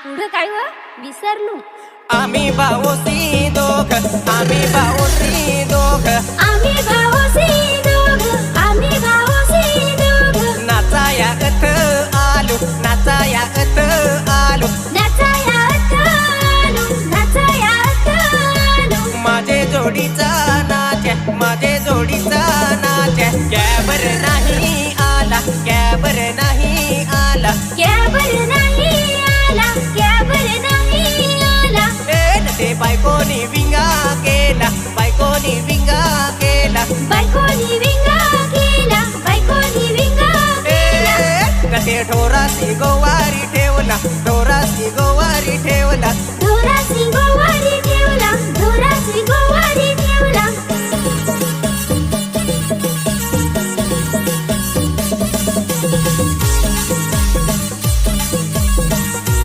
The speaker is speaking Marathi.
पुढं काय व विसरलो. आम्ही भाऊसी दोघ, आम्ही भाऊसी दोघ, आम्ही भाऊसी दोघ, आम्ही भाऊसी दोघ. नाचाया अथ आलो, नाचाया अथ आलो, नाचाया आलो, नाचाया आलो. माझे जोडीचा नाच, माझे जोडीचा नाच. कॅबर नाही आला, कॅबर नाही आला, कॅबर नाही आला, कॅबर नाही आला. ते बायकोनी विंगा केला, बायकोनी विंगा केला, बायकोनी विंगा केला, बायकोनी विंगा केला. कसे ढोरासी गोवारी ठेवला, ढोरासी गोवारी ठेवला.